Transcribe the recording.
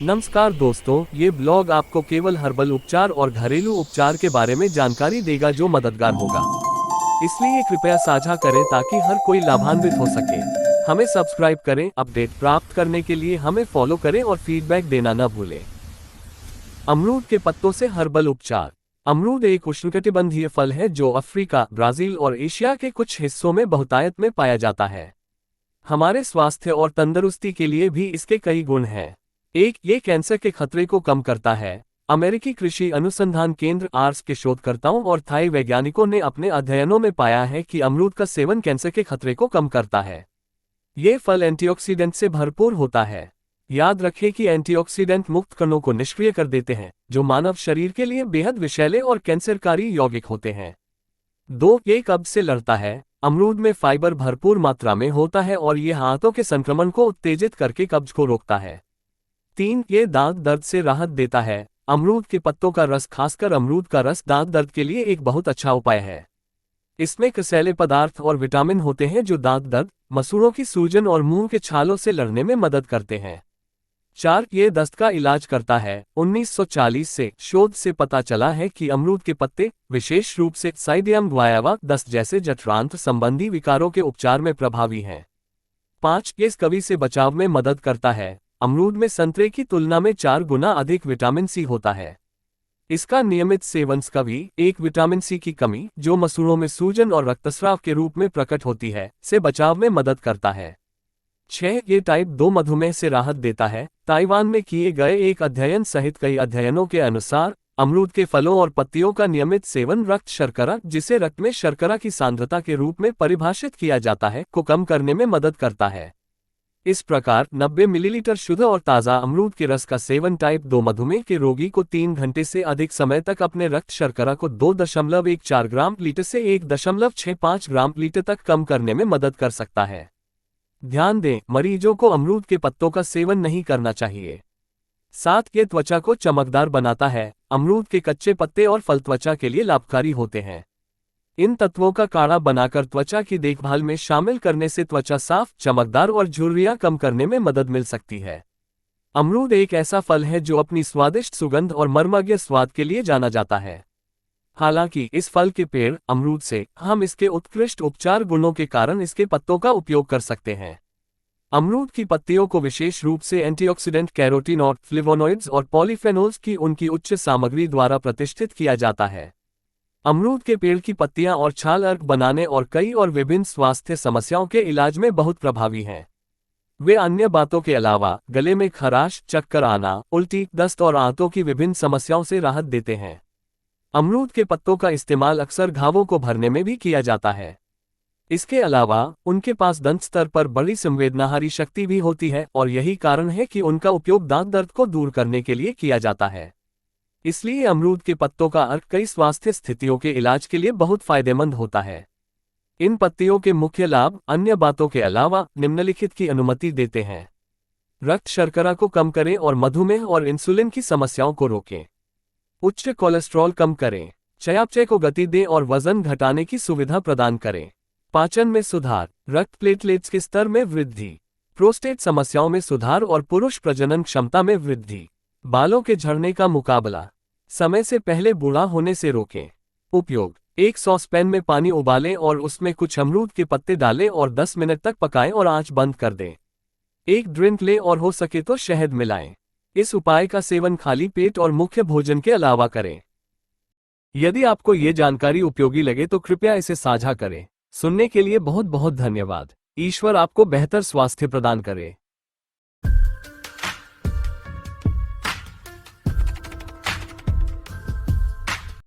नमस्कार दोस्तों, ये ब्लॉग आपको केवल हर्बल उपचार और घरेलू उपचार के बारे में जानकारी देगा जो मददगार होगा। इसलिए कृपया साझा करें ताकि हर कोई लाभान्वित हो सके। हमें सब्सक्राइब करें, अपडेट प्राप्त करने के लिए हमें फॉलो करें और फीडबैक देना न भूलें। अमरूद के पत्तों से हर्बल उपचार। अमरूद एक उष्णकटिबंधीय फल है जो अफ्रीका, ब्राजील और एशिया के कुछ हिस्सों में बहुतायत में पाया जाता है। हमारे स्वास्थ्य और तंदुरुस्ती के लिए भी इसके कई गुण हैं। ये कैंसर के खतरे को कम करता है। अमेरिकी कृषि अनुसंधान केंद्र आर्स के शोधकर्ताओं और थाई वैज्ञानिकों ने अपने अध्ययनों में पाया है कि अमरूद का सेवन कैंसर के खतरे को कम करता है। ये फल एंटीऑक्सीडेंट से भरपूर होता है। याद रखें कि एंटीऑक्सीडेंट मुक्त कणों को निष्क्रिय कर देते हैं, जो मानव शरीर के लिए बेहद विषैले और कैंसरकारी यौगिक होते हैं। ये कब्ज से लड़ता है। अमरूद में फाइबर भरपूर मात्रा में होता है और ये आंतों के संक्रमण को उत्तेजित करके कब्ज को रोकता है। ये दांत दर्द से राहत देता है। अमरूद के पत्तों का रस, खासकर अमरूद का रस, दांत दर्द के लिए एक बहुत अच्छा उपाय है। इसमें कसैले पदार्थ और विटामिन होते हैं जो दांत दर्द, मसूड़ों की सूजन और मुंह के छालों से लड़ने में मदद करते हैं। ये दस्त का इलाज करता है। 1940 से शोध से पता चला है कि अमरूद के पत्ते, विशेष रूप से साइडियम ग्वायावा, दस्त जैसे जठरांत्र संबंधी विकारों के उपचार में प्रभावी हैं। ये स्कवी से बचाव में मदद करता है। अमरूद में संतरे की तुलना में 4 गुना अधिक विटामिन सी होता है। इसका नियमित सेवन स्कवी, एक विटामिन सी की कमी, जो मसूड़ों में सूजन और रक्तस्राव के रूप में प्रकट होती है, से बचाव में मदद करता है। ये टाइप 2 मधुमेह से राहत देता है। ताइवान में किए गए एक अध्ययन सहित कई अध्ययनों के अनुसार अमरूद के फलों और पत्तियों का नियमित सेवन रक्त शर्करा, जिसे रक्त में शर्करा की सांद्रता के रूप में परिभाषित किया जाता है, को कम करने में मदद करता है। इस प्रकार 90 मिलीलीटर शुद्ध और ताज़ा अमरूद के रस का सेवन टाइप 2 मधुमेह के रोगी को 3 घंटे से अधिक समय तक अपने रक्त शर्करा को 2.14 ग्राम लीटर से 1.65 ग्राम लीटर तक कम करने में मदद कर सकता है। ध्यान दें, मरीजों को अमरूद के पत्तों का सेवन नहीं करना चाहिए। ये त्वचा को चमकदार बनाता है। अमरूद के कच्चे पत्ते और फल त्वचा के लिए लाभकारी होते हैं। इन तत्वों का काढ़ा बनाकर त्वचा की देखभाल में शामिल करने से त्वचा साफ, चमकदार और झुर्रियां कम करने में मदद मिल सकती है। अमरूद एक ऐसा फल है जो अपनी स्वादिष्ट सुगंध और मर्मज्ञ स्वाद के लिए जाना जाता है। हालांकि इस फल के पेड़, अमरूद से हम इसके उत्कृष्ट उपचार गुणों के कारण इसके पत्तों का उपयोग कर सकते हैं। अमरूद की पत्तियों को विशेष रूप से एंटीऑक्सीडेंट, कैरोटीनॉइड, फ्लेवोनॉइड्स और पॉलीफेनोल्स की उनकी उच्च सामग्री द्वारा प्रतिष्ठित किया जाता है। अमरूद के पेड़ की पत्तियां और छाल अर्क बनाने और कई और विभिन्न स्वास्थ्य समस्याओं के इलाज में बहुत प्रभावी हैं। वे अन्य बातों के अलावा गले में खराश, चक्कर आना, उल्टी, दस्त और आंतों की विभिन्न समस्याओं से राहत देते हैं। अमरूद के पत्तों का इस्तेमाल अक्सर घावों को भरने में भी किया जाता है। इसके अलावा उनके पास दंत स्तर पर बड़ी संवेदनाहारी शक्ति भी होती है और यही कारण है कि उनका उपयोग दांत दर्द को दूर करने के लिए किया जाता है। इसलिए अमरूद के पत्तों का अर्क कई स्वास्थ्य स्थितियों के इलाज के लिए बहुत फायदेमंद होता है। इन पत्तियों के मुख्य लाभ अन्य बातों के अलावा निम्नलिखित की अनुमति देते हैं। रक्त शर्करा को कम करें और मधुमेह और इंसुलिन की समस्याओं को रोकें। उच्च कोलेस्ट्रॉल कम करें। चयापचय को गति दें और वजन घटाने की सुविधा प्रदान करें। पाचन में सुधार, रक्त प्लेटलेट्स के स्तर में वृद्धि, प्रोस्टेट समस्याओं में सुधार और पुरुष प्रजनन क्षमता में वृद्धि, बालों के झड़ने का मुकाबला, समय से पहले बूढ़ा होने से रोकें। उपयोग: एक सॉसपैन में पानी उबालें और उसमें कुछ अमरूद के पत्ते डालें और 10 मिनट तक पकाएं और आंच बंद कर दें। एक ड्रिंक लें और हो सके तो शहद मिलाएं। इस उपाय का सेवन खाली पेट और मुख्य भोजन के अलावा करें। यदि आपको ये जानकारी उपयोगी लगे तो कृपया इसे साझा करें। सुनने के लिए बहुत बहुत धन्यवाद। ईश्वर आपको बेहतर स्वास्थ्य प्रदान करे।